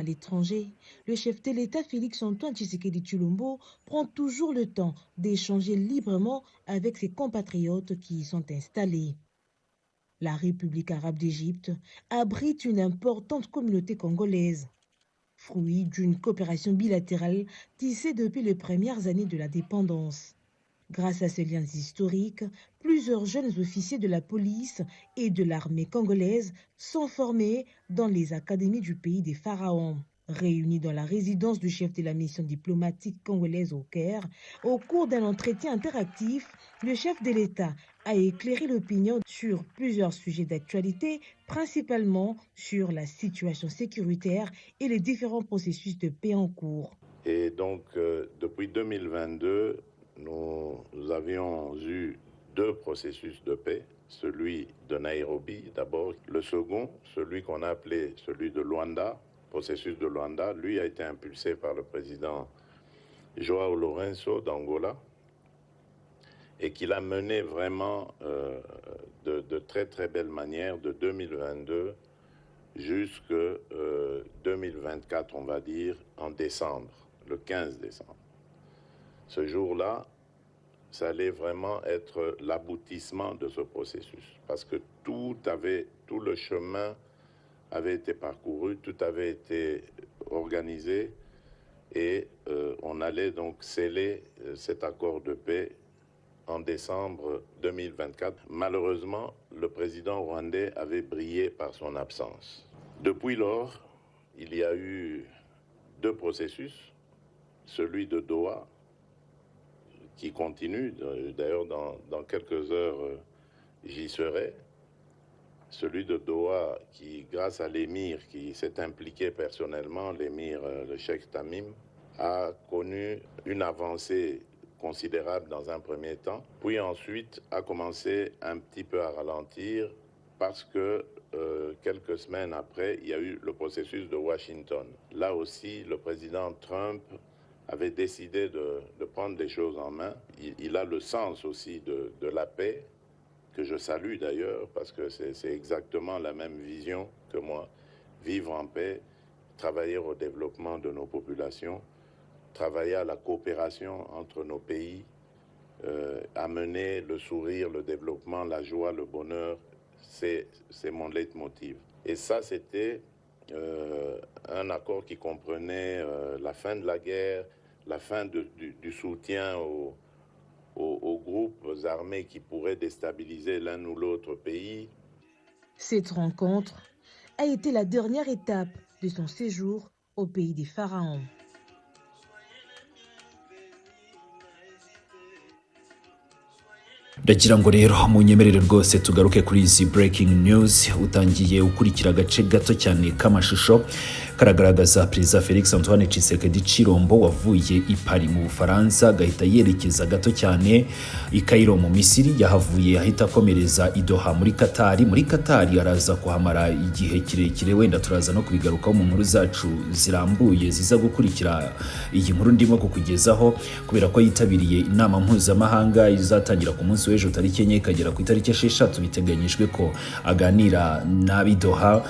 l'étranger, le chef de l'État Félix-Antoine Tshisekedi Tshilombo prend toujours le temps d'échanger librement avec ses compatriotes qui y sont installés. La République arabe d'Égypte abrite une importante communauté congolaise, fruit d'une coopération bilatérale tissée depuis les premières années de la dépendance. Grâce à ces liens historiques, plusieurs jeunes officiers de la police et de l'armée congolaise sont formés dans les académies du pays des pharaons. Réunis dans la résidence du chef de la mission diplomatique congolaise au Caire, au cours d'un entretien interactif, le chef de l'État a éclairé l'opinion sur plusieurs sujets d'actualité, principalement sur la situation sécuritaire et les différents processus de paix en cours. Et donc, depuis 2022, nous avions eu 2 processus de paix, celui de Nairobi d'abord, le second, celui qu'on a appelé celui de Luanda, processus de Luanda, lui a été impulsé par le président João Lourenço d'Angola et qu'il a mené vraiment de très très belle manière de 2022 jusqu'à 2024, on va dire, en décembre, le 15 décembre. Ce jour-là, ça allait vraiment être l'aboutissement de ce processus, parce que tout le chemin avait été parcouru, tout avait été organisé, et on allait donc sceller cet accord de paix en décembre 2024. Malheureusement, le président rwandais avait brillé par son absence. Depuis lors, il y a eu 2 processus, celui de Doha, qui continue, d'ailleurs dans quelques heures j'y serai, celui de Doha qui, grâce à l'émir qui s'est impliqué personnellement, l'émir, le cheikh Tamim, a connu une avancée considérable dans un premier temps, puis ensuite a commencé un petit peu à ralentir parce que quelques semaines après, il y a eu le processus de Washington. Là aussi, le président Trump avait décidé de prendre des choses en main. Il a le sens aussi de la paix, que je salue d'ailleurs, parce que c'est exactement la même vision que moi. Vivre en paix, travailler au développement de nos populations, travailler à la coopération entre nos pays, amener le sourire, le développement, la joie, le bonheur, c'est mon leitmotiv. Et ça, c'était un accord qui comprenait la fin de la guerre, la fin du soutien aux groupes armés qui pourraient déstabiliser l'un ou l'autre pays. Cette rencontre a été la dernière étape de son séjour au pays des pharaons. ndagira ngo rero munyemerere rwose tugaruke kuri izi breaking news. Utangiye ukurikira agace gato cyane k'amashusho karagaragaza Perezida Félix Antoine Tshisekedi Tshilombo wavuye i Paris mu Bufaransa agahita yerekeza gato cyane i Cairo mu Misiri, yahavuye ahita akomereza i Doha muri Qatar araza kuhamara igihe kirekire, wenda turaza no kubigarukaho mu nkuru zacu zirambuye ziza gukurikira iyi nkuru ndimo kukugezaho, kubera ko yitabiriye inama mpuzamahanga izatangira ku munsi w'ejo tariki 4 ikagera ku itariki 6, biteganyijwe ko aganira n'ab'i Doha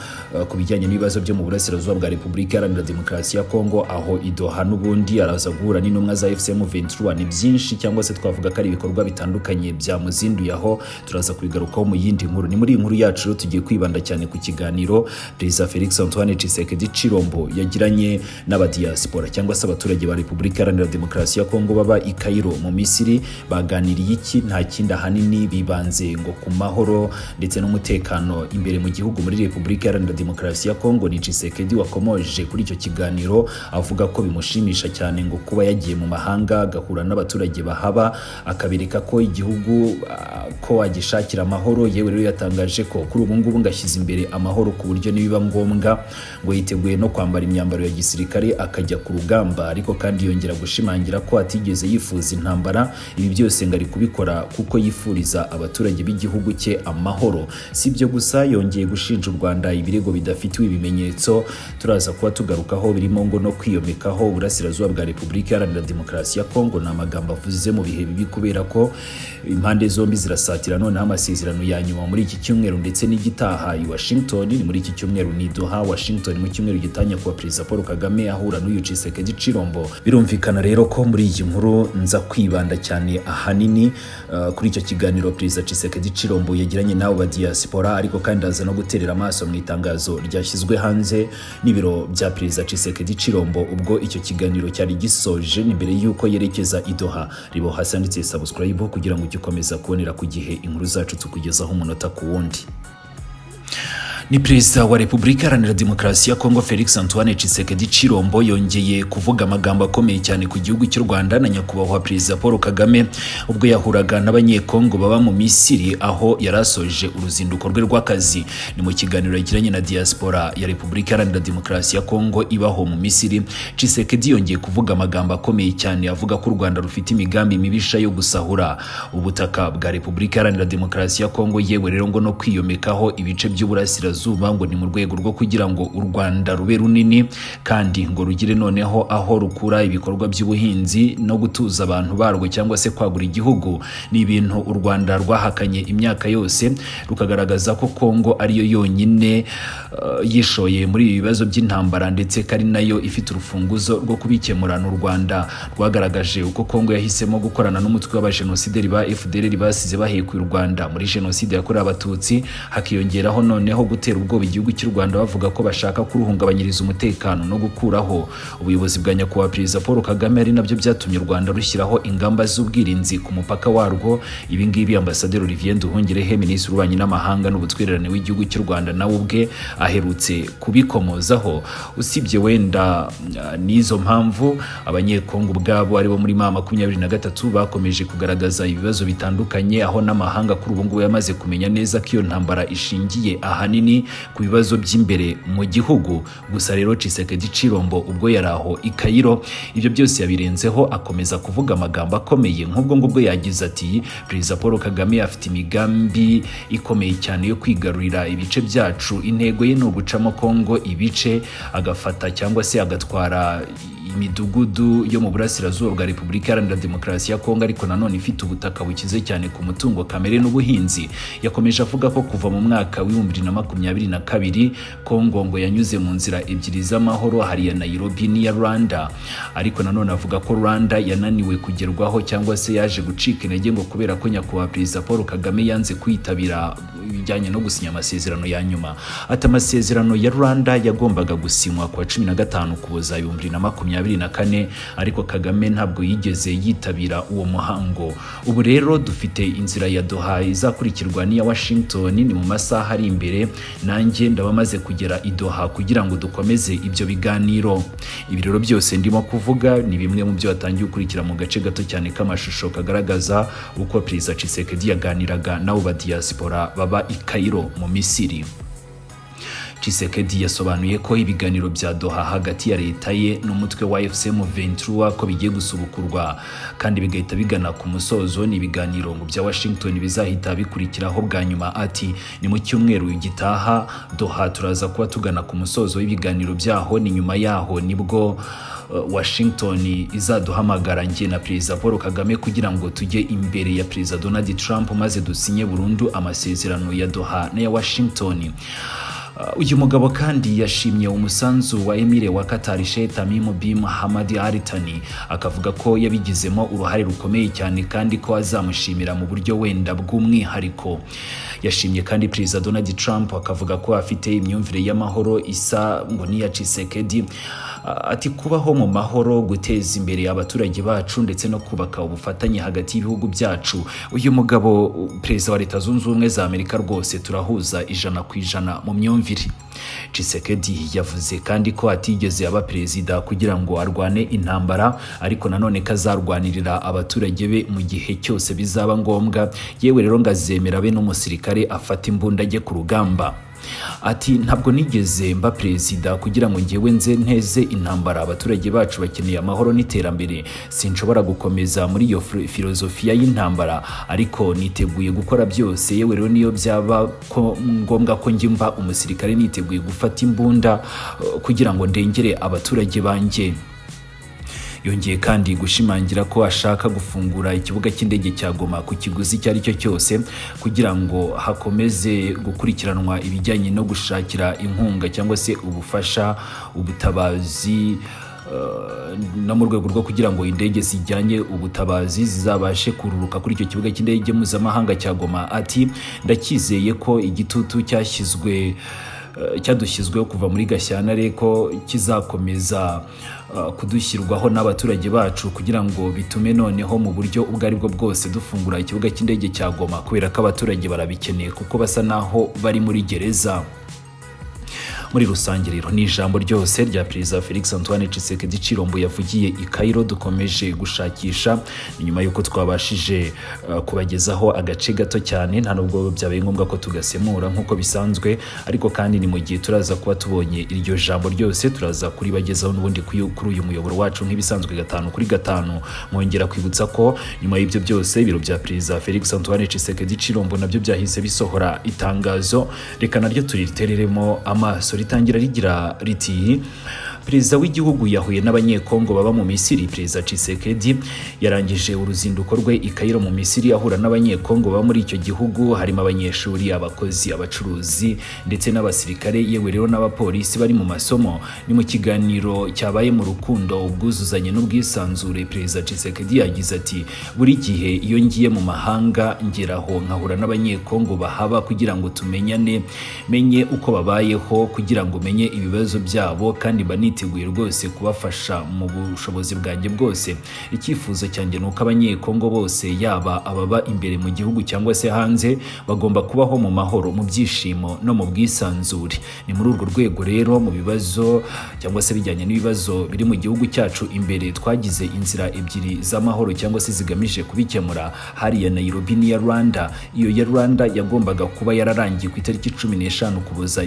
ku bijyanye n'ibibazo byo mu burasirazuba bwa Repubulika Iharanira Demokarasi ya Kongo, aho i Doha n'ubundi araza guhura n'intumwa za FCM 23. Ni byinshi cyangwa se twavuga ko ari ibikorwa bitandukanye byamuzinduye, aho turaza kubigarukaho mu yindi nkuru. Ni muri iyi nkuru yacu tugiye kwibanda cyane ku kiganiro Perezida Félix Antoine Tshisekedi Tshilombo yagiranye n'abadiaspora cyangwa se abaturage ba Repubulika Iharanira Demokarasi ya Kongo baba i Cairo mu Misiri. Baganiriye iki? Nta kindi ahanini bibanze ngo ku mahoro ndetse n'umutekano imbere mu gihugu muri Repubulika Iharanira Demokarasi ya Kongo. Ni Tshisekedi wakomoje kuri icyo kiganiro avuga ko bimushimisha cyane ngo kuba yagiye mu mahanga agahura n'abaturage bahaba, akabereka ko igihugu ko agishakira amahoro. Yewe rero yatangaje ko kuri ubu ngubu ngashyize imbere amahoro ku buryo nibiba ngombwa ngo yiteguye no kwambara imyambaro ya gisirikare akajya ku rugamba, ariko kandi yongera gushimangira ko atigeze yifuza intambara. Ibi byose ngari kubikora kuko yifuriza abaturage b'igihugu cye amahoro. Si ibyo gusa, yongeye gushinja u Rwanda ibirego bidafitiwe ibimenyetso turaza kuba tugarukaho, birimo ngo no kwiyomekaho uburasirazuba bwa Repubulika Iharanira Demokarasi ya Kongo. Ni amagambo avuze mu bihe bibi kubera ko impande zombi zirasatira noneho amasezerano ya nyuma muri iki cyumweru ndetse n'igitaha i Washington. Ni muri iki cyumweru ni Doha, Washington mu cyumweru gitanya kuwa Perezida Paul Kagame ahura n'uyu Tshisekedi Tshilombo. Birumvikana rero ko muri iyi nkuru nza kwibanda cyane ahanini kuri icyo kiganiro Perezida Tshisekedi Tshilombo yagiranye n'abo ba diaspora, ariko kandi aza no guterera amaso mu itangazo ryashyizwe hanze n'ibiro bya Perezida Tshisekedi Tshilombo ubwo icyo kiganiro cyari gisoje. Ni mbere yuko yerekeza i Doha. Ribo hasi handitse subscribe kugira ngo ugikomeza kubonera ku gihe inkuru zacu tukugezaho umunota ku wundi. Ni Perezida wa Repubulika Iharanira Demokarasi ya Kongo Felix Antoine Tshisekedi Tshilombo yongeye kuvuga amagambo akomeye cyane ku gihugu cy'u Rwanda na nyakubahwa Perezida Paul Kagame ubwo yahuraga n'abanyekongo baba mu Misiri, aho yarasoje uruzinduko rwe rw'akazi. Ni mu kiganiro yagiranye na diaspora ya Repubulika Iharanira Demokarasi ya Kongo ibaho mu Misiri. Tshisekedi yongeye kuvuga amagambo akomeye cyane avuga ko u Rwanda rufite imigambi mibisha yo gusahura ubutaka bwa Repubulika Iharanira Demokarasi ya Kongo, yewe rero ngo no kwiyomekaho ibice by'uburasirazuba ngo ni mu rwego rwo kugira ngo u Rwanda rube runini kandi ngo rugire noneho aho rukura ibikorwa by'ubuhinzi no gutuza abantu barwo cyangwa se kwagura igihugu. Ni ibintu u Rwanda rwahakanye imyaka yose, rukagaragaza ko Kongo ariyo yonyine yishoye muri ibi bibazo by'intambara ndetse kari nayo ifite urufunguzo rwo kubikemurana. U Rwanda rwagaragaje uko Kongo yahisemo gukorana n'umutwe w'abajenosideri ba FDLR basize bahekuye u Rwanda muri jenoside yakorewe Abatutsi, hakiyongeraho noneho gutera ubwoba igihugu cy'u Rwanda bavuga ko bashaka kuruhungabanyiriza umutekano no gukuraho ubuyobozi bwa nyakubahwa Perezida Paul Kagame. Ari nabyo byatumye u Rwanda rushyiraho ingamba z'ubwirinzi ku mupaka warwo. Ibi ngibi Ambasaderi Olivier Nduhungirehe, Minisitiri w'Ububanyi n'Amahanga n'Ubutwererane w'igihugu cy'u Rwanda, nawe ubwe aherutse kubikomozaho. Usibye wenda n'izo mpamvu, abanyekongo ubwabo aribo muri M23 bakomeje kugaragaza ibibazo bitandukanye, aho n'amahanga kuri ubu ngubu yamaze kumenya neza ko iyo ntambara ishingiye ahanini ku bibazo by'imbere mu gihugu. Gusa rero Tshisekedi Tshilombo ubwo yaraho i Cairo, ibyo byose yabirenzeho akomeza kuvuga amagambo akomeye nk'ubwo ngubwo yagize ati Perezida Paul Kagame afite imigambi ikomeye cyane yo kwigarurira ibice byacu. Intego ye ni ugucamo Kongo ibice, agafata cyangwa se agatwara imidugudu yo mu burasirazuba bwa Repubulika Iharanira Demokarasi ya Kongo, ariko nanone ifite ubutaka bukize cyane ku mutungo kamere n'ubuhinzi. Yakomeje avuga ko kuva mu mwaka wa 2022 Kongo ngo yanyuze mu nzira ebyiri z'amahoro, hari ya Nairobi n'iya Rwanda, ariko nanone avuga ko Rwanda yananiwe kugerwaho cyangwa se yaje gucika intege ngo kubera ko nyakubahwa Perezida Paul Kagame yanze kwitabira ibijyanye no gusinya amasezerano ya nyuma. Ati amasezerano ya Rwanda yagombaga gusinywa ku wa 15 Ukuboza 2024, ariko Kagame ntabwo yigeze yitabira uwo muhango. Ubu rero dufite inzira ya Doha izakurikirwa n'iya Washington. Ni mu masaha ari imbere nanjye ndabamaze kugera i Doha kugira ngo dukomeze ibyo biganiro. Ibi rero byose ndimo kuvuga ni bimwe mu byo watangiye ukurikira mu gace gato cyane k'amashusho kagaragaza uko Perezida Tshisekedi yaganiraga n'abo ba diaspora baba i Cairo mu Misiri. Tshisekedi yasobanuye ko ibiganiro bya Doha hagati ya leta ye n'umutwe wa M23 ko bigiye gusubukurwa kandi bigahita bigana ku musozo. Ni ibiganiro ngo bya Washington bizahita bikurikiraho bwa nyuma. Ati ni mu cyumweru gitaha Doha turaza kuba tugana ku musozo w'ibiganiro byaho. Ni nyuma yaho nibwo Washington izaduhamagara njye na Perezida Paul Kagame kugira ngo tujye imbere ya Perezida Donald Trump maze dusinye burundu amasezerano ya Doha n'aya Washington. Uyu mugabo kandi yashimye umusanzu wa Emire wa Qatar Sheikh Tamim bin Hamad Al Thani, akavuga ko yabigizemo uruhare rukomeye cyane kandi ko azamushimira mu buryo wenda bw'umwihariko. Yashimye kandi Perezida Donald Trump akavuga ko afite imyumvire y'amahoro isa ngo niya Tshisekedi. Ati kubaho mu mahoro, guteza imbere abaturage bacu ndetse no kubaka ubufatanye hagati y'ibihugu byacu. Uyu mugabo Perezida wa Leta Zunze Ubumwe za Amerika rwose turahuza 100% mu myumvire. Tshisekedi yavuze kandi ko atigeze aba perezida kugira ngo arwane intambara, ariko nanone kazarwanirira abaturage be mu gihe cyose bizaba ngombwa. Yewe rero ngazemera be n'umusirikare afata imbunda ajye ku rugamba. ati ntabwo nigeze mba perezida kugira ngo ngewe nze nteze intambara. Abaturage bacu bakeneye amahoro n'iterambere. Sinshobora gukomeza muri iyo filozofiya y'intambara, ariko niteguye gukora byose. Yewe rero niyo byaba ngombwa ko njye umusirikare, niteguye gufata imbunda kugira ngo ndengere abaturage banjye. Yongeye kandi gushimangira ko ashaka gufungura ikibuga cy'indege cya Goma ku kiguzi icyo ari cyo cyose kugira ngo hakomeze gukurikiranwa ibijyanye no gushakira inkunga cyangwa se ubufasha, ubutabazi no mu rwego rwo kugira ngo indege zijyanye ubutabazi zizabashe kururuka kuri icyo kibuga cy'indege mpuzamahanga cya Goma. Ati ndakizeye ko igitutu cyadushyizweho kuva muri Gashyantare ko kizakomeza kudushyirwaho n'abaturage bacu kugira ngo bitume noneho mu buryo ubwo ari bwo bwose dufungura ikibuga cy'indege cya Goma, kubera ko abaturage barabikeneye kuko basa naho bari muri gereza. Muri rusange rero ni ijambo ryose rya Perezida Felix Antoine Tshisekedi Tshilombo yavugiye i Cairo dukomeje gushakisha. Nyuma yuko twabashije kubagezaho agace gato cyane, nta nubwo byabaye ngombwa ko tugasemura nk'uko bisanzwe, ariko kandi ni mu gihe turaza kuba tubonye iryo jambo ryose turaza kuribagezaho n'ubundi kuri uyu muyoboro wacu nk'ibisanzwe 5 kuri 5. Mwongera kwibutsa ko nyuma y'ibyo byose ibiro bya Perezida Felix Antoine Tshisekedi Tshilombo nabyo byahise bisohora itangazo, reka naryo turitereremo amaso. Ritangira rigira riti Perezida w'igihugu yahuye n'abanyekongo baba mu Misiri. Perezida Tshisekedi yarangije uruzinduko rwe i Cairo mu Misiri ahura n'abanyekongo baba muri icyo gihugu, harimo abanyeshuri, abakozi, abacuruzi ndetse n'abasirikare, yewe rero n'abapolisi bari mu masomo. Ni mu kiganiro cyabaye mu rukundo, ubwuzuzanye n'ubwisanzure. Perezida Tshisekedi yagize ati buri gihe iyo ngiye mu mahanga ngeraho nkahura n'abanyekongo bahaba kugira ngo tumenyane, menye uko babayeho, kugira ngo menye ibibazo byabo, kandi niteguye rwose kubafasha mu bushobozi bwanjye bwose. Icyifuzo cyanjye nuko abanyekongo bose, yaba ababa imbere mu gihugu cyangwa se hanze, bagomba kubaho mu mahoro, mu byishimo no mu bwisanzure. Ni muri urwo rwego rero mu bibazo cyangwa se bijyanye n'ibibazo biri mu gihugu cyacu imbere, twagize inzira ebyiri z'amahoro cyangwa se zigamije kubikemura, hari ya Nairobi n'iya Rwanda. Iyo ya Rwanda yagombaga kuba yararangiye ku itariki 15 Ukuboza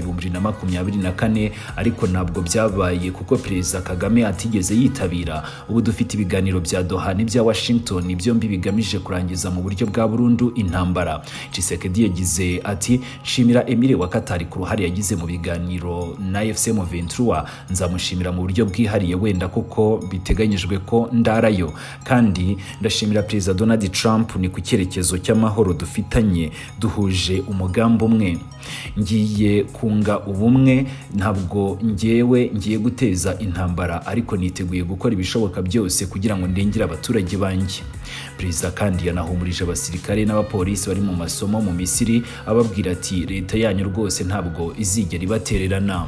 2024, ariko ntabwo byabaye kuko Perezida Kagame atigeze yitabira. Ubu dufite ibiganiro bya Doha n'ibya Washington, byombi bigamije kurangiza mu buryo bwa burundu intambara. Tshisekedi yagize ati nshimira Emile wa Qatar ku ruhare yagize mu biganiro na FCM 23, nzamushimira mu buryo bwihariye wenda kuko biteganyijwe ko ndarayo, kandi ndashimira Perezida Donald Trump ni ku cyerekezo cy'amahoro dufitanye, duhuje umugambi umwe. Ngiye kunga ubumwe, ntabwo ngiye guteza intambara, ariko niteguye gukora ibishoboka byose kugira ngo ndengere abaturage banjye. Perezida kandi yanahumurije abasirikare n'abapolisi bari mu masomo mu Misiri, ababwira ati leta yanyu rwose ntabwo izigera ibatererana.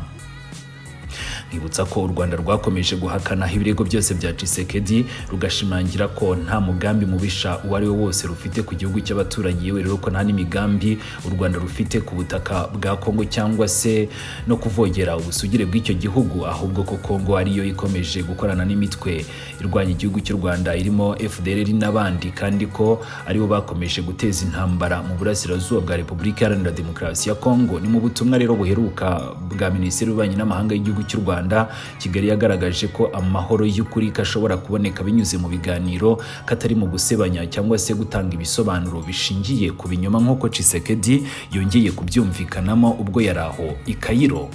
Nkibutsa ko u Rwanda rwakomeje guhakana ibirego byose bya Tshisekedi, rugashimangira ko nta mugambi mubisha uwo ari wo wose rufite ku gihugu cy'abaturanyi, yewe rero ko nta n'imigambi u Rwanda rufite ku butaka bwa Kongo cyangwa se no kuvogera ubusugire bw'icyo gihugu, ahubwo ko Kongo ariyo ikomeje gukorana n'imitwe irwanya igihugu cy'u Rwanda irimo FDLR n'abandi, kandi ko aribo bakomeje guteza intambara mu burasirazuba bwa Repubulika Iharanira Demokarasi ya Kongo. Ni mu butumwa rero buheruka bwa Minisitiri w'Ububanyi n'Amahanga y'igihugu cy'u Rwanda, Kigali yagaragaje ko amahoro y'ukuri kashobora kuboneka binyuze mu biganiro, katari mu gusebanya cyangwa se gutanga ibisobanuro bishingiye ku binyoma nk'uko Tshisekedi yongeye kubyumvikanamo ubwo yaraho i Cairo.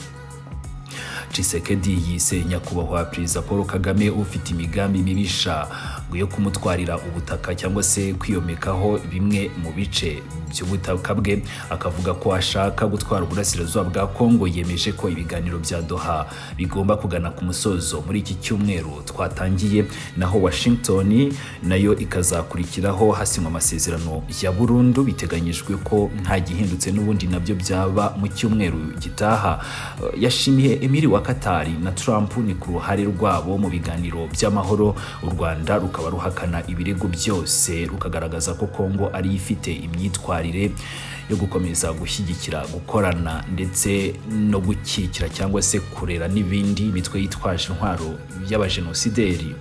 Tshisekedi yise nyakubahwa Perezida Paul Kagame ufite imigambi mibisha yo kumutwarira ubutaka cyangwa se kwiyomekaho bimwe mu bice by'ubutaka bwe, akavuga ko ashaka gutwara uburasirazuba bwa Kongo. Yemeje ko ibiganiro bya Doha bigomba kugana ku musozo muri iki cyumweru twatangiye, naho Washington nayo ikazakurikiraho hasinywa amasezerano ya burundu. Biteganyijwe ko nta gihindutse n'ubundi nabyo byaba mu cyumweru gitaha. Yashimiye Emile wa Qatar na Trump ni ku ruhare rwabo mu biganiro by'amahoro. U Rwanda rukaba ruhakana ibirego byose, rukagaragaza ko Kongo ari ifite imyitwarire yo gukomeza gushyigikira, gukorana ndetse no gukikira cyangwa se kurera n'ibindi mitwe yitwaje intwaro y'abajenosideri.